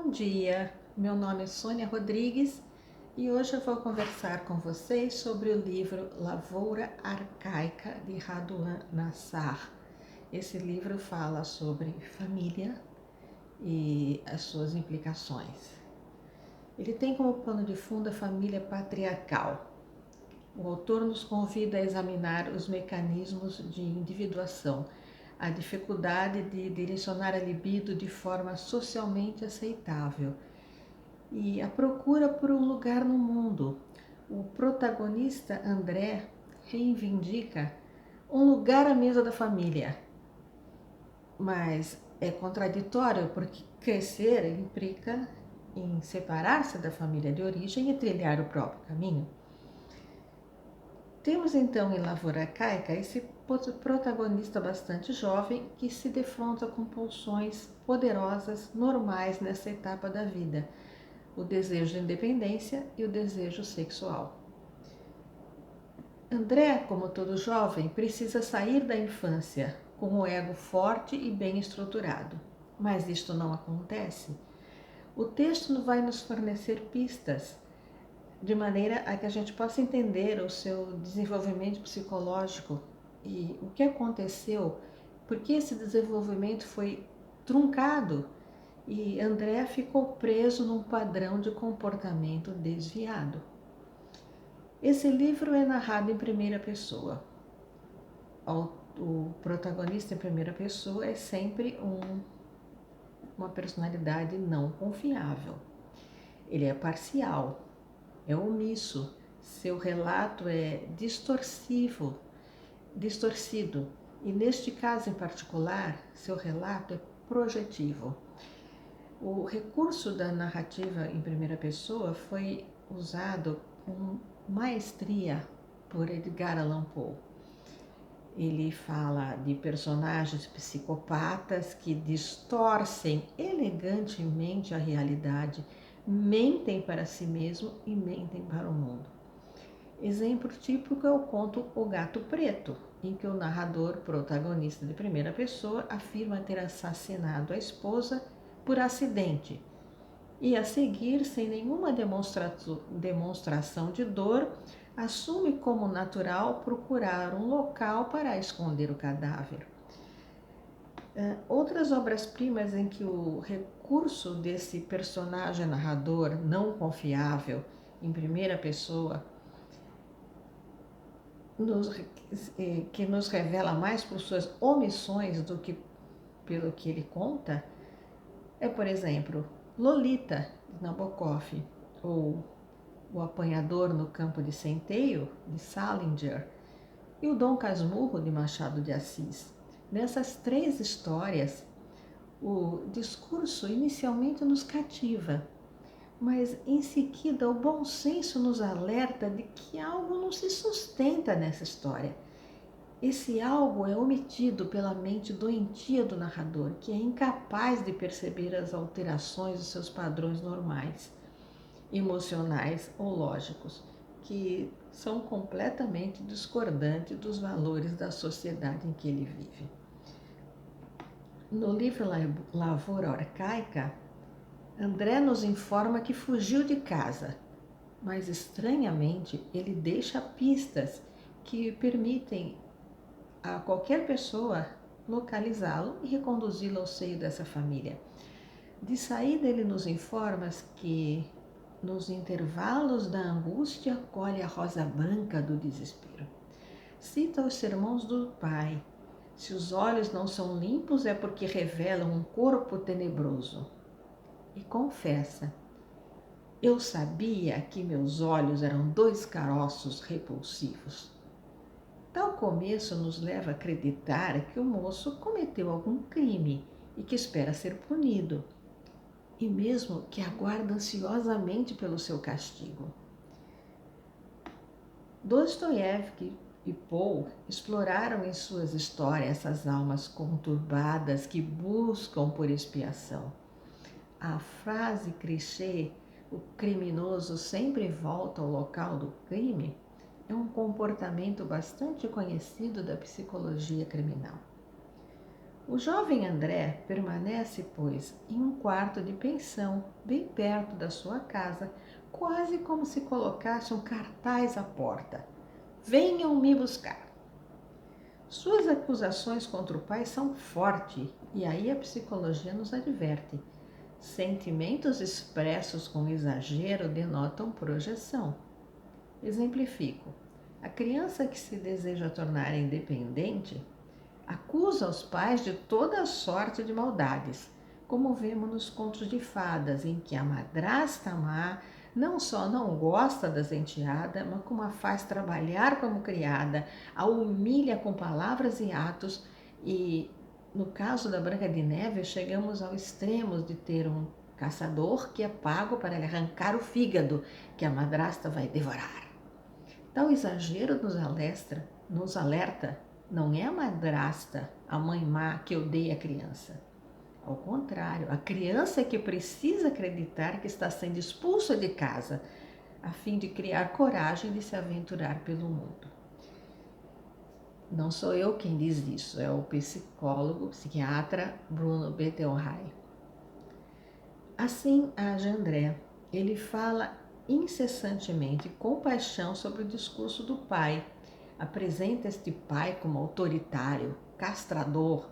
Bom dia, meu nome é Sônia Rodrigues e hoje eu vou conversar com vocês sobre o livro Lavoura Arcaica de Raduan Nassar. Esse livro fala sobre família e as suas implicações. Ele tem como pano de fundo a família patriarcal. O autor nos convida a examinar os mecanismos de individuação, a dificuldade de direcionar a libido de forma socialmente aceitável e a procura por um lugar no mundo. O protagonista André reivindica um lugar à mesa da família, mas é contraditório porque crescer implica em separar-se da família de origem e trilhar o próprio caminho. Temos então em Lavoura Arcaica esse protagonista bastante jovem que se defronta com pulsões poderosas normais nessa etapa da vida, o desejo de independência e o desejo sexual. André, como todo jovem, precisa sair da infância com o ego forte e bem estruturado, mas isto não acontece. O texto vai nos fornecer pistas de maneira a que a gente possa entender o seu desenvolvimento psicológico e o que aconteceu, porque esse desenvolvimento foi truncado e André ficou preso num padrão de comportamento desviado. Esse livro é narrado em primeira pessoa. O protagonista em primeira pessoa é sempre uma personalidade não confiável. Ele é parcial, é omisso, seu relato é distorcido, e neste caso em particular, seu relato é projetivo. O recurso da narrativa em primeira pessoa foi usado com maestria por Edgar Allan Poe. Ele fala de personagens psicopatas que distorcem elegantemente a realidade, mentem para si mesmo e mentem para o mundo. Exemplo típico é o conto O Gato Preto, em que o narrador, protagonista de primeira pessoa, afirma ter assassinado a esposa por acidente e, a seguir, sem nenhuma demonstração de dor, assume como natural procurar um local para esconder o cadáver. Outras obras-primas em que o recurso desse personagem narrador não confiável em primeira pessoa que nos revela mais por suas omissões do que pelo que ele conta, é, por exemplo, Lolita, de Nabokov, ou O Apanhador no Campo de Centeio, de Salinger, e o Dom Casmurro, de Machado de Assis. Nessas três histórias, o discurso inicialmente nos cativa, mas em seguida o bom senso nos alerta de que algo não se sustenta nessa história. Esse algo é omitido pela mente doentia do narrador, que é incapaz de perceber as alterações dos seus padrões normais, emocionais ou lógicos, que são completamente discordantes dos valores da sociedade em que ele vive. No livro Lavoura Arcaica, André nos informa que fugiu de casa, mas estranhamente ele deixa pistas que permitem a qualquer pessoa localizá-lo e reconduzi-lo ao seio dessa família. De saída, ele nos informa que nos intervalos da angústia colhe a rosa branca do desespero. Cita os sermões do pai. Se os olhos não são limpos é porque revelam um corpo tenebroso. E confessa: eu sabia que meus olhos eram dois caroços repulsivos. Tal começo nos leva a acreditar que o moço cometeu algum crime e que espera ser punido, e mesmo que aguarda ansiosamente pelo seu castigo. Dostoiévski e Poe exploraram em suas histórias essas almas conturbadas que buscam por expiação. A frase clichê, o criminoso sempre volta ao local do crime, é um comportamento bastante conhecido da psicologia criminal. O jovem André permanece, pois, em um quarto de pensão, bem perto da sua casa, quase como se colocasse um cartaz à porta: Venham me buscar. Suas acusações contra o pai são fortes, e aí a psicologia nos adverte. Sentimentos expressos com exagero denotam projeção. Exemplifico. A criança que se deseja tornar independente acusa os pais de toda sorte de maldades, como vemos nos contos de fadas, em que a madrasta má não só não gosta das enteadas, mas como a faz trabalhar como criada, a humilha com palavras e atos, e no caso da Branca de Neve, chegamos ao extremo de ter um caçador que é pago para lhe arrancar o fígado, que a madrasta vai devorar. Tal exagero nos alerta, não é a madrasta, a mãe má que odeia a criança. Ao contrário, a criança é que precisa acreditar que está sendo expulsa de casa, a fim de criar coragem de se aventurar pelo mundo. Não sou eu quem diz isso, é o psicólogo, psiquiatra Bruno Bettelheim. Assim age André. Ele fala incessantemente, com paixão, sobre o discurso do pai. Apresenta este pai como autoritário, castrador.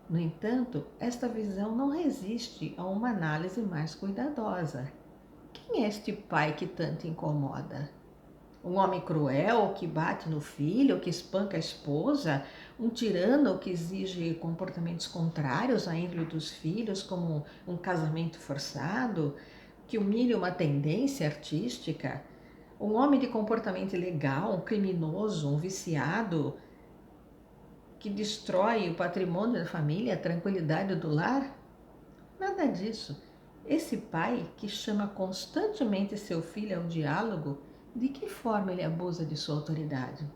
No entanto, esta visão não resiste a uma análise mais cuidadosa. Quem é este pai que tanto incomoda? Um homem cruel que bate no filho, que espanca a esposa, um tirano que exige comportamentos contrários à índole dos filhos, como um casamento forçado, que humilha uma tendência artística, um homem de comportamento ilegal, um criminoso, um viciado, que destrói o patrimônio da família, a tranquilidade do lar? Nada disso. Esse pai que chama constantemente seu filho ao diálogo, de que forma ele abusa de sua autoridade?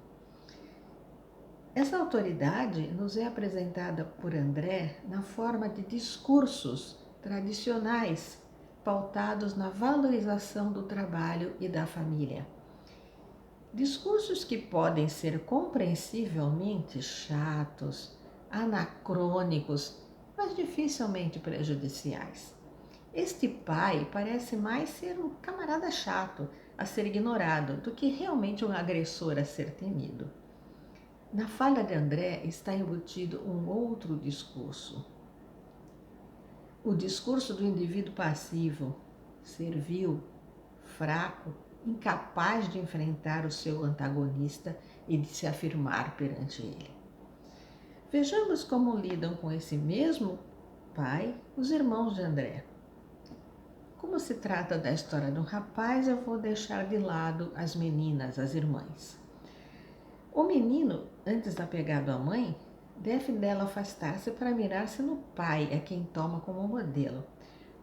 Essa autoridade nos é apresentada por André na forma de discursos tradicionais, pautados na valorização do trabalho e da família. Discursos que podem ser compreensivelmente chatos, anacrônicos, mas dificilmente prejudiciais. Este pai parece mais ser um camarada chato a ser ignorado do que realmente um agressor a ser temido. Na fala de André está embutido um outro discurso. O discurso do indivíduo passivo, servil, fraco, incapaz de enfrentar o seu antagonista e de se afirmar perante ele. Vejamos como lidam com esse mesmo pai os irmãos de André. Como se trata da história de um rapaz, eu vou deixar de lado as meninas, as irmãs. O menino, antes apegado à mãe, deve dela afastar-se para mirar-se no pai, a quem toma como modelo.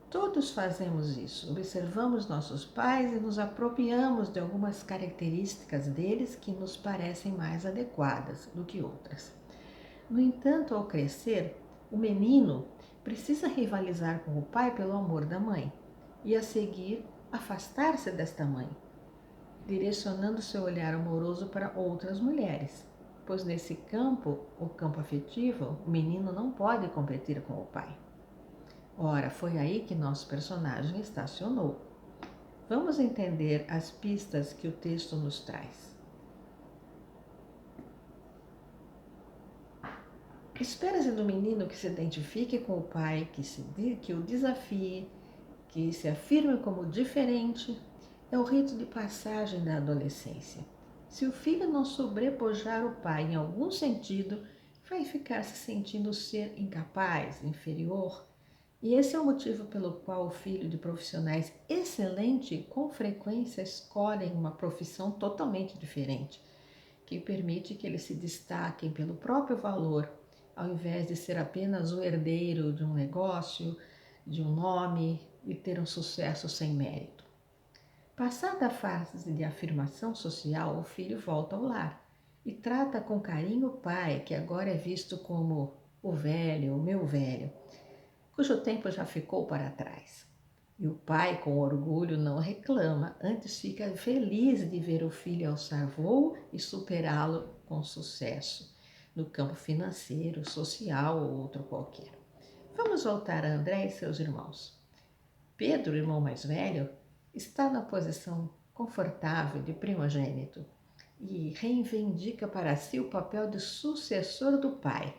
Todos fazemos isso, observamos nossos pais e nos apropriamos de algumas características deles que nos parecem mais adequadas do que outras. No entanto, ao crescer, o menino precisa rivalizar com o pai pelo amor da mãe e, a seguir, afastar-se desta mãe, direcionando seu olhar amoroso para outras mulheres, pois nesse campo, o campo afetivo, o menino não pode competir com o pai. Ora, foi aí que nosso personagem estacionou. Vamos entender as pistas que o texto nos traz. Espera-se do menino que se identifique com o pai, que o desafie, que se afirme como diferente. É o rito de passagem da adolescência. Se o filho não sobrepujar o pai em algum sentido, vai ficar se sentindo ser incapaz, inferior. E esse é o motivo pelo qual o filho de profissionais excelentes com frequência escolhem uma profissão totalmente diferente, que permite que eles se destaquem pelo próprio valor, ao invés de ser apenas o herdeiro de um negócio, de um nome e ter um sucesso sem mérito. Passada a fase de afirmação social, o filho volta ao lar e trata com carinho o pai, que agora é visto como o velho, o meu velho, cujo tempo já ficou para trás. E o pai, com orgulho, não reclama, antes fica feliz de ver o filho alçar voo e superá-lo com sucesso. no campo financeiro, social ou outro qualquer. Vamos voltar a André e seus irmãos. Pedro, o irmão mais velho, está na posição confortável de primogênito e reivindica para si o papel de sucessor do pai.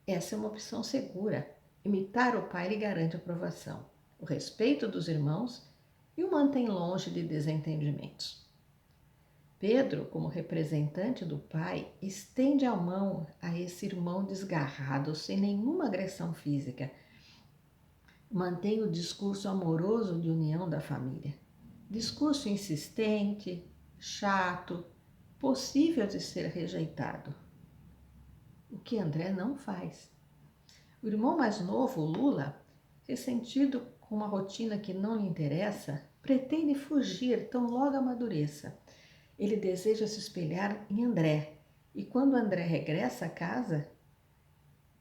Essa é uma opção segura. Imitar o pai lhe garante aprovação, o respeito dos irmãos e o mantém longe de desentendimentos. Pedro, como representante do pai, estende a mão a esse irmão desgarrado, sem nenhuma agressão física. Mantém o discurso amoroso de união da família. Discurso insistente, chato, possível de ser rejeitado. O que André não faz. O irmão mais novo, Lula, ressentido com uma rotina que não lhe interessa, pretende fugir tão logo amadureça. Ele deseja se espelhar em André, e quando André regressa à casa,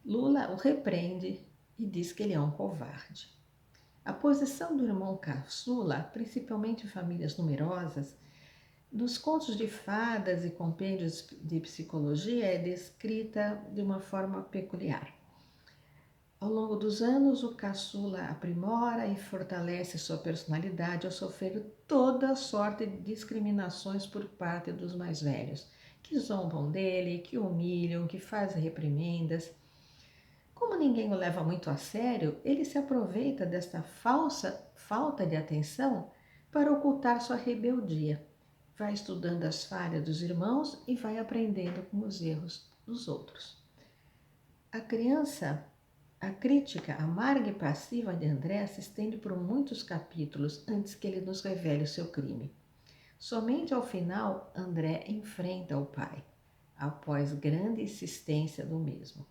Lula o repreende e diz que ele é um covarde. A posição do irmão caçula, principalmente em famílias numerosas, nos contos de fadas e compêndios de psicologia é descrita de uma forma peculiar. Ao longo dos anos, o caçula aprimora e fortalece sua personalidade ao sofrer toda sorte de discriminações por parte dos mais velhos, que zombam dele, que o humilham, que fazem reprimendas. Como ninguém o leva muito a sério, ele se aproveita desta falta de atenção para ocultar sua rebeldia. Vai estudando as falhas dos irmãos e vai aprendendo com os erros dos outros. A crítica amarga e passiva de André se estende por muitos capítulos antes que ele nos revele o seu crime. Somente ao final, André enfrenta o pai, após grande insistência do mesmo.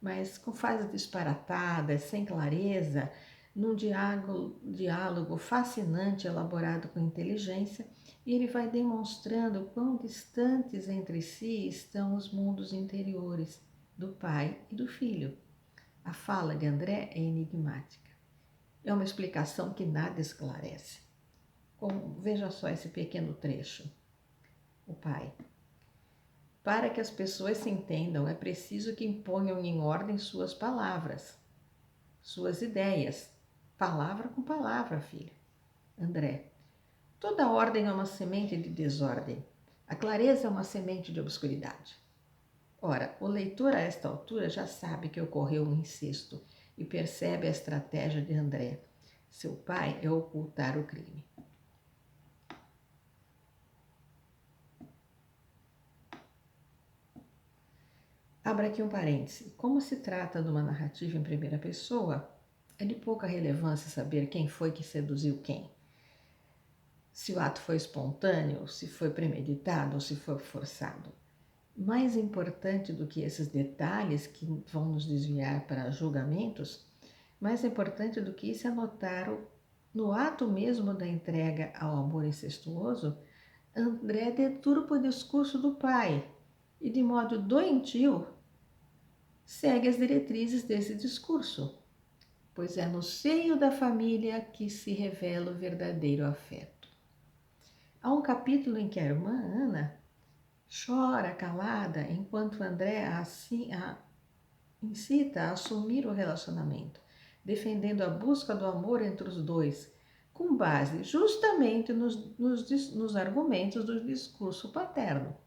Mas com fases disparatadas, sem clareza, num diálogo fascinante elaborado com inteligência, e ele vai demonstrando quão distantes entre si estão os mundos interiores do pai e do filho. A fala de André é enigmática. É uma explicação que nada esclarece. Veja só esse pequeno trecho. O pai. Para que as pessoas se entendam, é preciso que imponham em ordem suas palavras, suas ideias. Palavra com palavra, filho. André. Toda ordem é uma semente de desordem. A clareza é uma semente de obscuridade. Ora, o leitor a esta altura já sabe que ocorreu um incesto e percebe a estratégia de André. Seu pai é ocultar o crime. Abra aqui um parêntese. Como se trata de uma narrativa em primeira pessoa, é de pouca relevância saber quem foi que seduziu quem. Se o ato foi espontâneo, se foi premeditado ou se foi forçado. Mais importante do que esses detalhes que vão nos desviar para julgamentos, mais importante do que isso é notar no ato mesmo da entrega ao amor incestuoso, André deturpa o discurso do pai e, de modo doentio, segue as diretrizes desse discurso, pois é no seio da família que se revela o verdadeiro afeto. Há um capítulo em que a irmã Ana chora calada enquanto André incita a assumir o relacionamento, defendendo a busca do amor entre os dois, com base justamente nos argumentos do discurso paterno.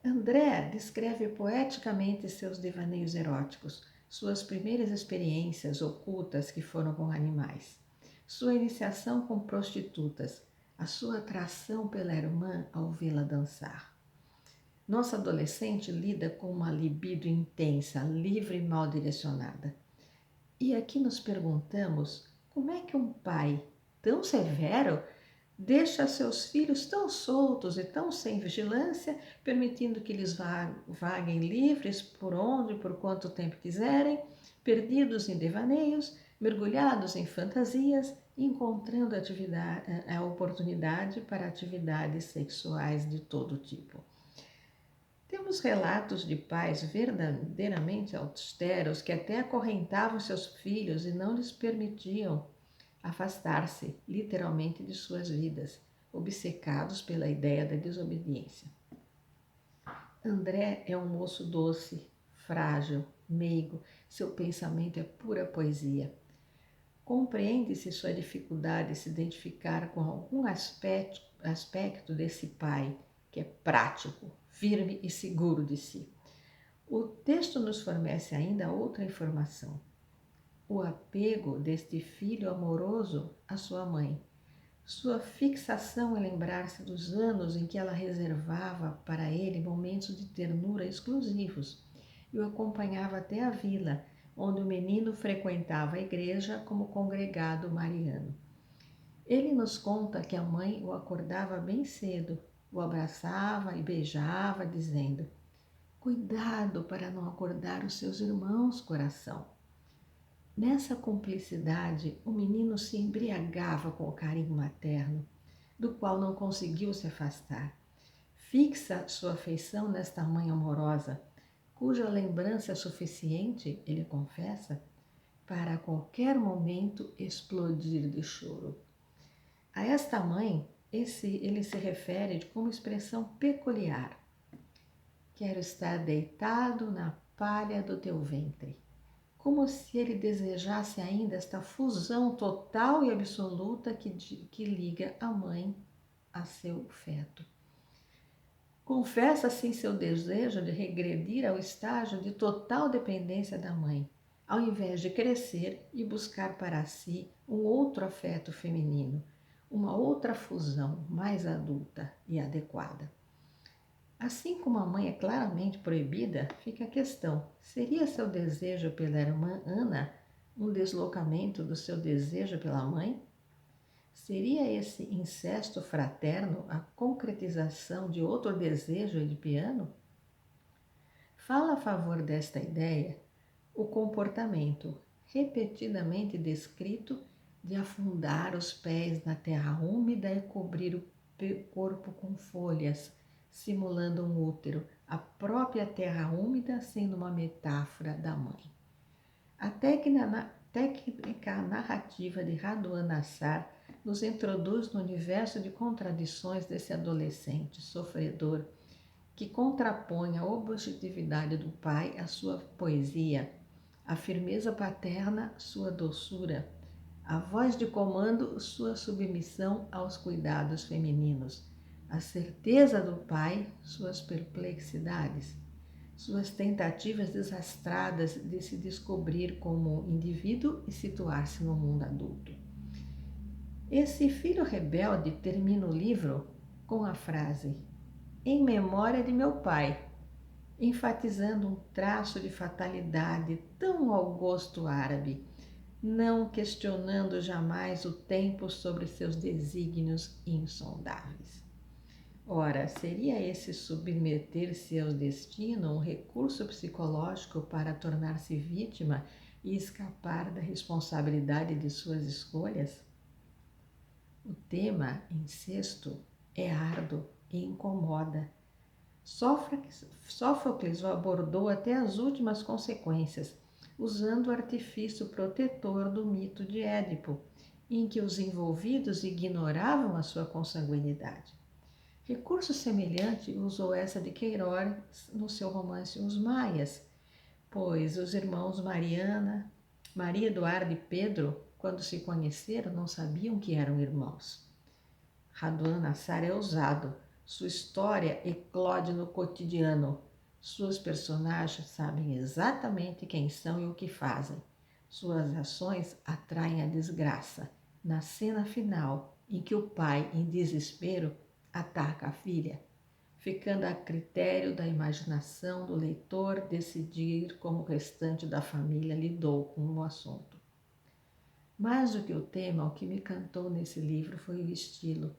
André descreve poeticamente seus devaneios eróticos, suas primeiras experiências ocultas que foram com animais, sua iniciação com prostitutas, a sua atração pela irmã ao vê-la dançar. Nossa adolescente lida com uma libido intensa, livre e mal direcionada. E aqui nos perguntamos como é que um pai tão severo deixa seus filhos tão soltos e tão sem vigilância, permitindo que eles vaguem livres por onde e por quanto tempo quiserem, perdidos em devaneios, mergulhados em fantasias, encontrando a oportunidade para atividades sexuais de todo tipo. Temos relatos de pais verdadeiramente austeros que até acorrentavam seus filhos e não lhes permitiam afastar-se, literalmente, de suas vidas, obcecados pela ideia da desobediência. André é um moço doce, frágil, meigo, seu pensamento é pura poesia. Compreende-se sua dificuldade de se identificar com algum aspecto desse pai, que é prático, firme e seguro de si. O texto nos fornece ainda outra informação: o apego deste filho amoroso à sua mãe, sua fixação em lembrar-se dos anos em que ela reservava para ele momentos de ternura exclusivos e o acompanhava até a vila, onde o menino frequentava a igreja como congregado mariano. Ele nos conta que a mãe o acordava bem cedo, o abraçava e beijava, dizendo: "Cuidado para não acordar os seus irmãos, coração." Nessa cumplicidade, o menino se embriagava com o carinho materno, do qual não conseguiu se afastar. Fixa sua afeição nesta mãe amorosa, cuja lembrança é suficiente, ele confessa, para a qualquer momento explodir de choro. A esta mãe, ele se refere como expressão peculiar: "Quero estar deitado na palha do teu ventre", como se ele desejasse ainda esta fusão total e absoluta que liga a mãe a seu feto. Confessa assim seu desejo de regredir ao estágio de total dependência da mãe, ao invés de crescer e buscar para si um outro afeto feminino, uma outra fusão mais adulta e adequada. Assim como a mãe é claramente proibida, fica a questão: seria seu desejo pela irmã Ana um deslocamento do seu desejo pela mãe? Seria esse incesto fraterno a concretização de outro desejo edipiano? Fala a favor desta ideia o comportamento, repetidamente descrito, de afundar os pés na terra úmida e cobrir o corpo com folhas, simulando um útero, a própria terra úmida sendo uma metáfora da mãe. A técnica narrativa de Raduan Nassar nos introduz no universo de contradições desse adolescente sofredor que contrapõe a objetividade do pai à sua poesia, a firmeza paterna, sua doçura, a voz de comando, sua submissão aos cuidados femininos, a certeza do pai, suas perplexidades, suas tentativas desastradas de se descobrir como indivíduo e situar-se no mundo adulto. Esse filho rebelde termina o livro com a frase: "Em memória de meu pai", enfatizando um traço de fatalidade tão ao gosto árabe, não questionando jamais o tempo sobre seus desígnios insondáveis. Ora, seria esse submeter-se ao destino um recurso psicológico para tornar-se vítima e escapar da responsabilidade de suas escolhas? O tema, incesto, é árduo e incomoda. Sófocles o abordou até as últimas consequências, usando o artifício protetor do mito de Édipo, em que os envolvidos ignoravam a sua consanguinidade. Recurso semelhante usou essa de Queiroz no seu romance Os Maias, pois os irmãos Maria Eduarda e Pedro, quando se conheceram, não sabiam que eram irmãos. Raduan Nassar é ousado, sua história eclode no cotidiano, suas personagens sabem exatamente quem são e o que fazem. Suas ações atraem a desgraça, na cena final, em que o pai, em desespero, ataca a filha, ficando a critério da imaginação do leitor decidir como o restante da família lidou com o assunto. Mais do que o tema, o que me encantou nesse livro foi o estilo.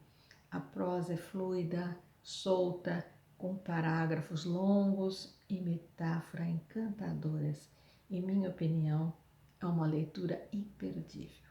A prosa é fluida, solta, com parágrafos longos e metáforas encantadoras. Em minha opinião, é uma leitura imperdível.